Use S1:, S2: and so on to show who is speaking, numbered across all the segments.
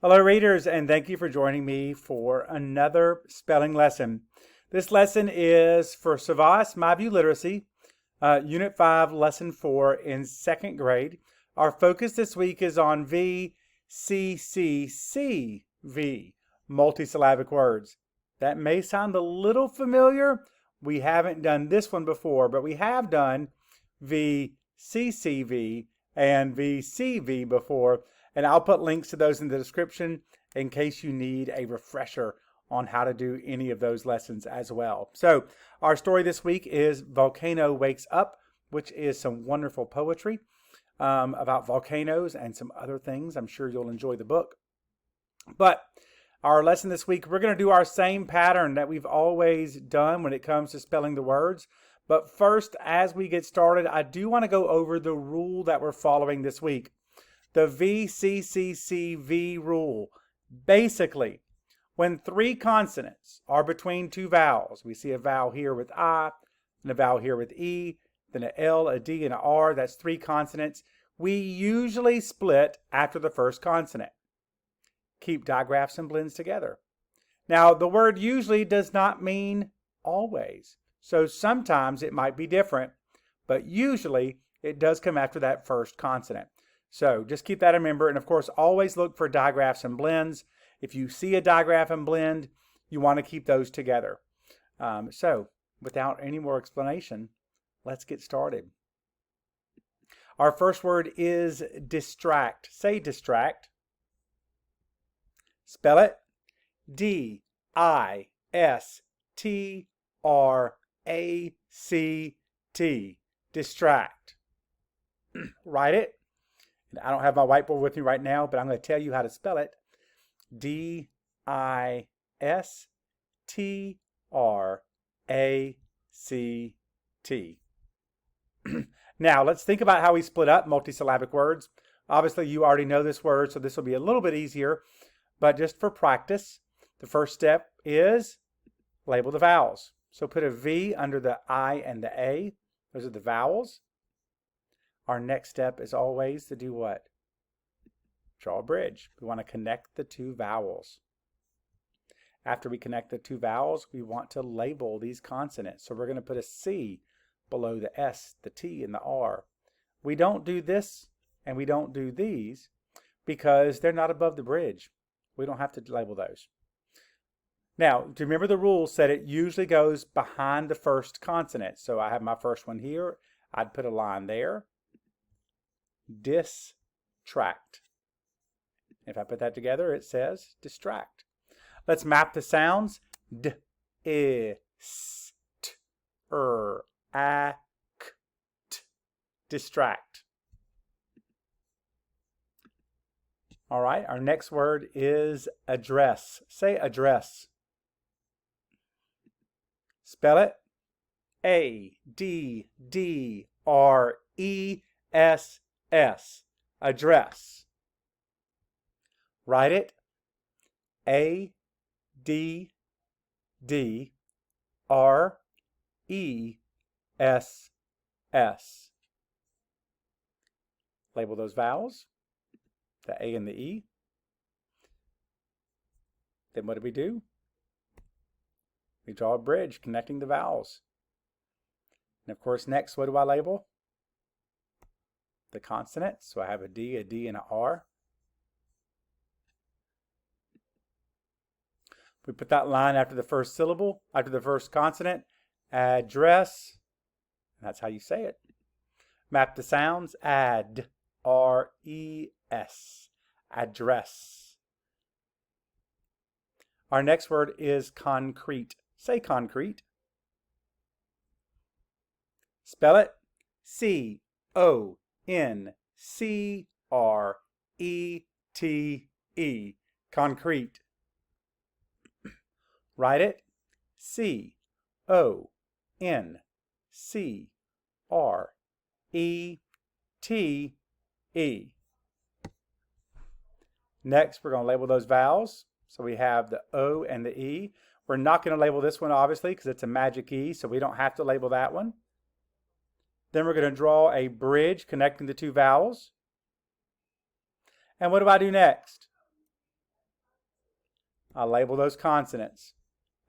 S1: Hello readers, and thank you for joining me for another spelling lesson. This lesson is for SAVVAS MyView Literacy, Unit 5, Lesson 4 in 2nd grade. Our focus this week is on VCCCV Multisyllabic Words. That may sound a little familiar. We haven't done this one before, but we have done VCCV and VCV before. And I'll put links to those in the description in case you need a refresher on how to do any of those lessons as well. So our story this week is Volcano Wakes Up, which is some wonderful poetry about volcanoes and some other things. I'm sure you'll enjoy the book. But our lesson this week, we're going to do our same pattern that we've always done when it comes to spelling the words. But first, as we get started, I do want to go over the rule that we're following this week. The VCCCV rule. Basically, when three consonants are between two vowels, we see a vowel here with I, and a vowel here with E, then an L, a D, and an R, that's three consonants. We usually split after the first consonant. Keep digraphs and blends together. Now, the word usually does not mean always. So sometimes it might be different, but usually it does come after that first consonant. So just keep that in remember, and of course always look for digraphs and blends. If you see a digraph and blend, you want to keep those together. So without any more explanation, let's get started. Our first word is distract. Say distract. Spell it D-I-S-T-R-A-C-T. Distract. Write it. I don't have my whiteboard with me right now, but I'm going to tell you how to spell it. D-I-S-T-R-A-C-T. Now, let's think about how we split up multisyllabic words. Obviously, you already know this word, so this will be a little bit easier. But just for practice, the first step is label the vowels. So put a V under the I and the A. Those are the vowels. Our next step is always to do what? Draw a bridge. We want to connect the two vowels. After we connect the two vowels, we want to label these consonants. So we're going to put a C below the S, the T, and the R. We don't do this and we don't do these because they're not above the bridge. We don't have to label those. Now, do you remember the rule said it usually goes behind the first consonant? So I have my first one here. I'd put a line there. Distract. If I put that together, it says distract. Let's map the sounds. D, I, S, T, R, A, K, T. Distract. All right, our next word is address. Say address. Spell it A-D-D-R-E-S-S. Address. Write it A-D-D-R-E-S-S. Label those vowels, the A and the E. Then what do? We draw a bridge connecting the vowels. And of course, next, what do I label? The consonants. So I have a D, and an R. We put that line after the first syllable, after the first consonant. Address. That's how you say it. Map the sounds. Ad, R-E-S. Address. Our next word is concrete. Say concrete. Spell it C-O-N-C-R-E-T-E. Concrete. Write it C-O-N-C-R-E-T-E. Next, we're going to label those vowels. So we have the O and the E. We're not going to label this one, obviously, because it's a magic E, so we don't have to label that one. Then we're going to draw a bridge connecting the two vowels. And what do I do next? I'll label those consonants.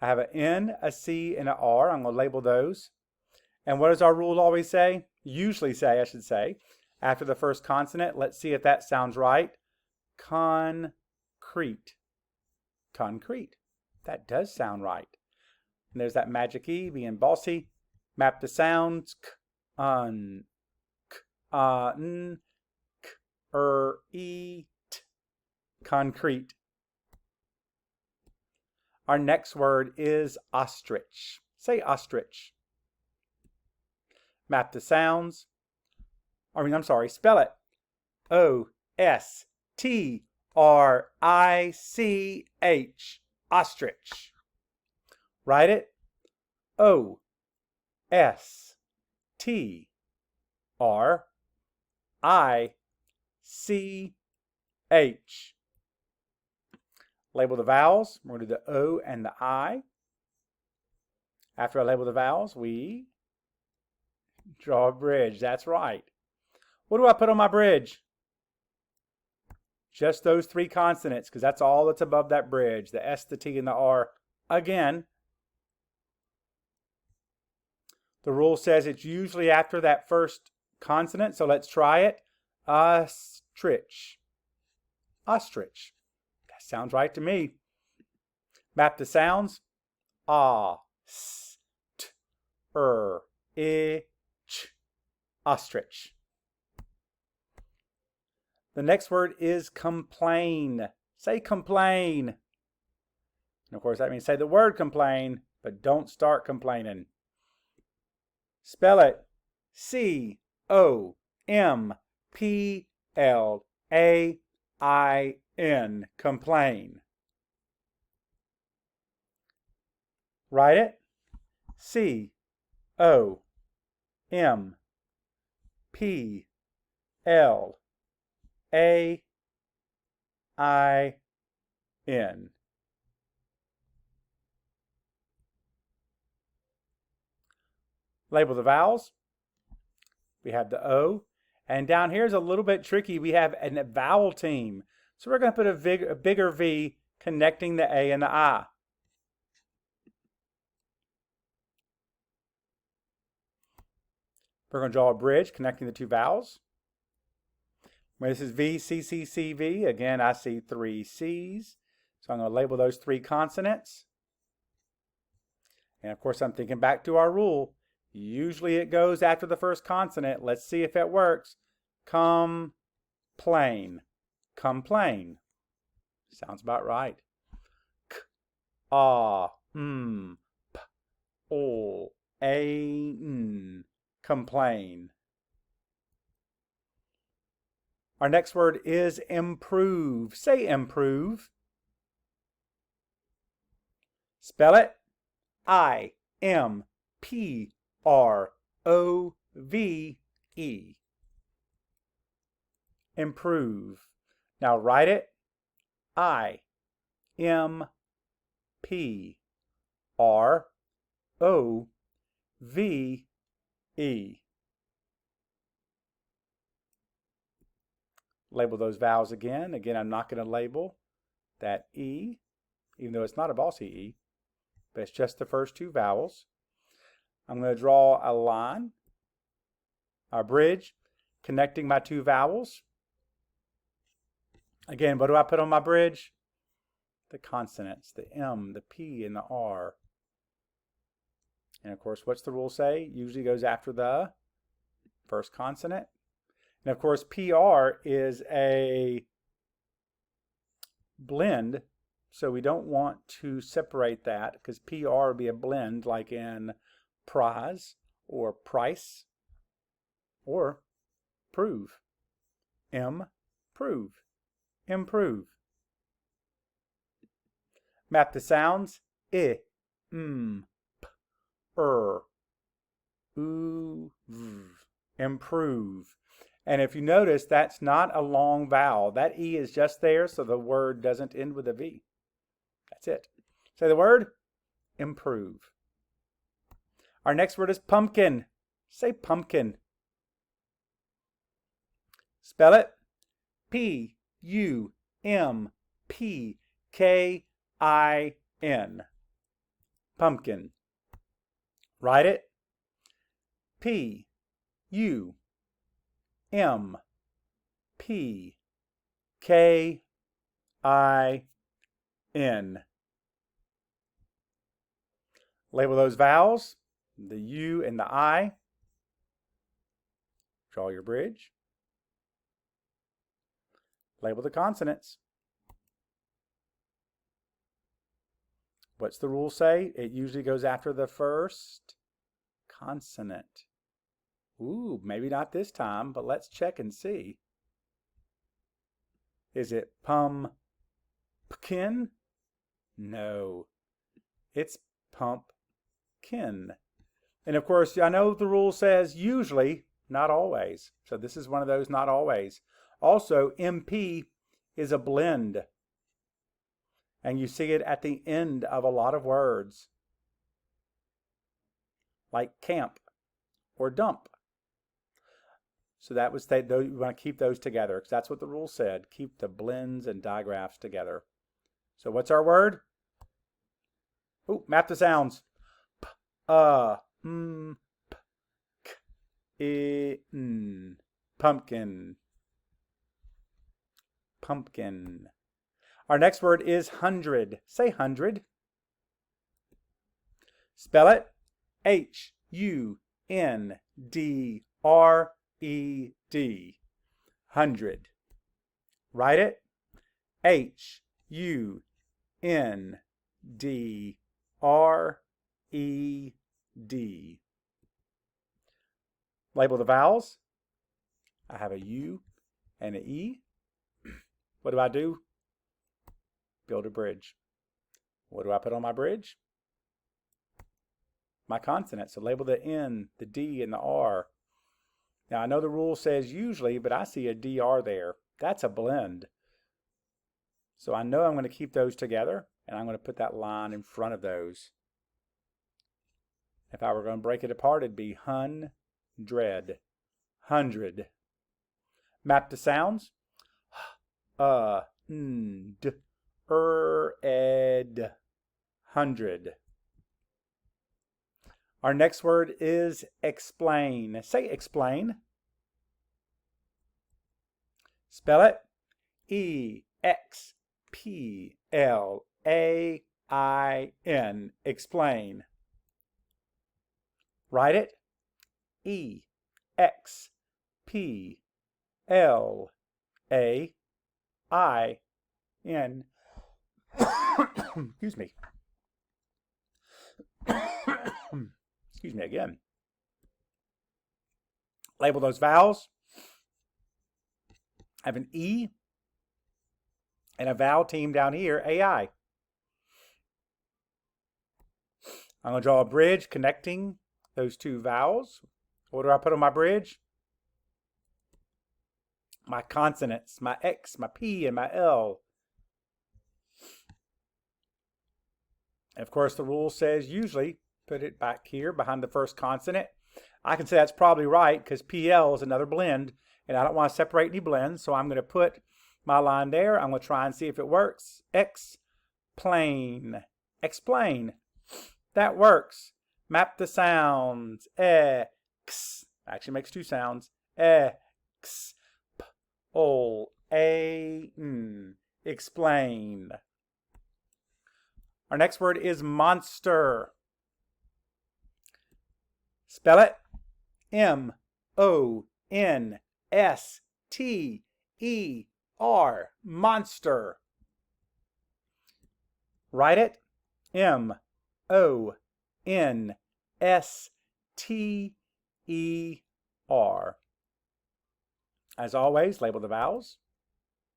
S1: I have an N, a C, and an R. I'm going to label those. And what does our rule always say? Usually say, I should say, after the first consonant. Let's see if that sounds right. Concrete. Concrete. That does sound right. And there's that magic E being bossy. Map the sounds. K, un, k, n, k, e, t. Concrete. Our next word is ostrich. Say ostrich. Map the sounds. Spell it. O-S-T-R-I-C-H. Ostrich. Write it. O-S-T-R-I-C-H. Label the vowels. We're going to do the O and the I. After I label the vowels, we draw a bridge. That's right. What do I put on my bridge? Just those three consonants, because that's all that's above that bridge. The S, the T, and the R. Again, the rule says it's usually after that first consonant, so let's try it. Ostrich. Ostrich. That sounds right to me. Map the sounds. Ah, s, t, I, ch. Ostrich. The next word is complain. Say complain. And of course that means say the word complain, but don't start complaining. Spell it. C-O-M-P-L-A-I-N. Complain. Write it. C-O-M-P-L-A-I-N. Label the vowels. We have the O. And down here is a little bit tricky. We have a vowel team. So we're going to put a bigger V connecting the A and the I. We're going to draw a bridge connecting the two vowels. This is VCCCV. Again, I see three C's. So I'm going to label those three consonants. And of course, I'm thinking back to our rule. Usually it goes after the first consonant. Let's see if it works. Complain. Complain. Sounds about right. K, a, m, p, o, a, n. Complain. Our next word is improve. Say improve. Spell it. I-M-P-R-O-V-E. Improve. Now write it. I-M-P-R-O-V-E. Label those vowels again. Again, I'm not going to label that E, even though it's not a bossy E, but it's just the first two vowels. I'm going to draw a line, a bridge, connecting my two vowels. Again, what do I put on my bridge? The consonants, the M, the P, and the R. And of course, what's the rule say? Usually goes after the first consonant. And of course, PR is a blend, so we don't want to separate that because PR would be a blend like in prize or price or prove. Prove. Improve. Map the sounds. I, m, p, u, v. Improve. And if you notice, that's not a long vowel. That E is just there so the word doesn't end with a V. That's it. Say the word, improve. Our next word is pumpkin. Say pumpkin. Spell it. P-U-M-P-K-I-N. Pumpkin. Write it. P-U-M-P-K-I-N. Label those vowels, the U and the I. Draw your bridge. Label the consonants. What's the rule say? It usually goes after the first consonant. Ooh, maybe not this time, but let's check and see. Is it pumpkin? No, it's pumpkin. And of course, I know the rule says usually, not always. So this is one of those not always. Also, MP is a blend. And you see it at the end of a lot of words. Like camp or dump. So that was you want to keep those together because that's what the rule said. Keep the blends and digraphs together. So what's our word? Oh, map the sounds. P, m, p, k, I, n. Pumpkin. Pumpkin. Our next word is hundred. Say hundred. Spell it. H-U-N-D-R-E-D. Hundred. Write it. H-U-N-D-R-E-D. Label the vowels. I have a U and an E. What do? Build a bridge. What do I put on my bridge? My consonants. So label the N, the D, and the R. Now I know the rule says usually, but I see a DR there. That's a blend. So I know I'm going to keep those together, and I'm going to put that line in front of those. If I were going to break it apart, it'd be hundred. Map the sounds. N-D. Ed. Hundred. Our next word is explain. Say explain. Spell it. E-X-P-L-A-I-N. Explain. Write it. E-X-P-L-A-I-N. Excuse me. Excuse me again. Label those vowels. I have an E and a vowel team down here, AI. I'm going to draw a bridge connecting those two vowels. What do I put on my bridge? My consonants, my X, my P, and my L. And of course, the rule says usually put it back here behind the first consonant. I can say that's probably right because PL is another blend, and I don't want to separate any blends, so I'm going to put my line there. I'm going to try and see if it works. Explain. Explain. That works. Map the sounds. X. Actually makes two sounds. X. P. O. A. N. Explain. Our next word is monster. Spell it. M-O-N-S-T-E-R. Monster. Write it. M-O-N-S-T-E-R. As always, label the vowels.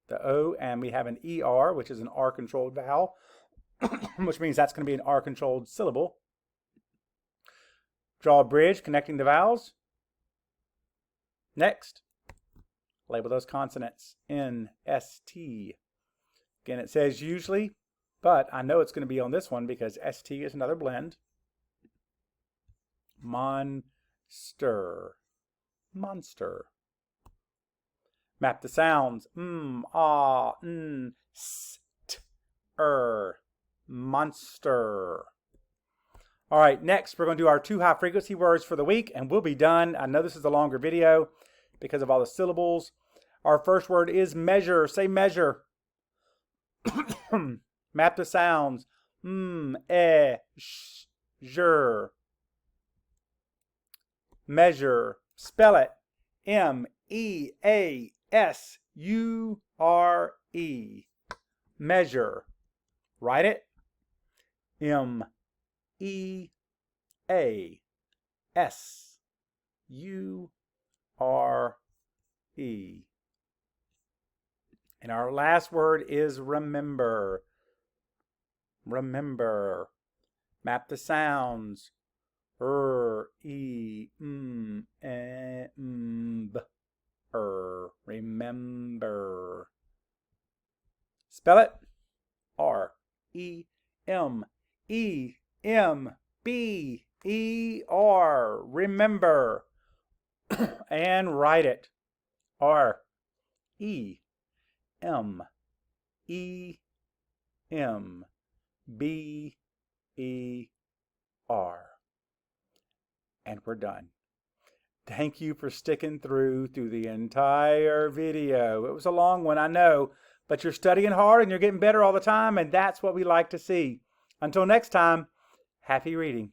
S1: The O, and we have an ER, which is an R-controlled vowel, which means that's going to be an R-controlled syllable. Draw a bridge connecting the vowels. Next, label those consonants. N, S, T. Again, it says usually, but I know it's going to be on this one because ST is another blend. Monster. Monster. Map the sounds. M, ah, n, st, er. monster. All right, next we're going to do our 2 high frequency words for the week, and we'll be done. I know this is a longer video because of all the syllables. Our first word is measure. Say measure. Map the sounds. Measure. Measure. Spell it. M-E-A-S-U-R-E. Measure. Write it. M-E-A-S-U-R-E. And our last word is remember. Remember. Map the sounds. Remember. Spell it. R-E-M-E-M-B-E-R. Remember. And write it. R-E-M-E-M-B-E-R. And we're done. Thank you for sticking through the entire video. It was a long one, I know, but you're studying hard and you're getting better all the time, and that's what we like to see. Until next time, happy reading.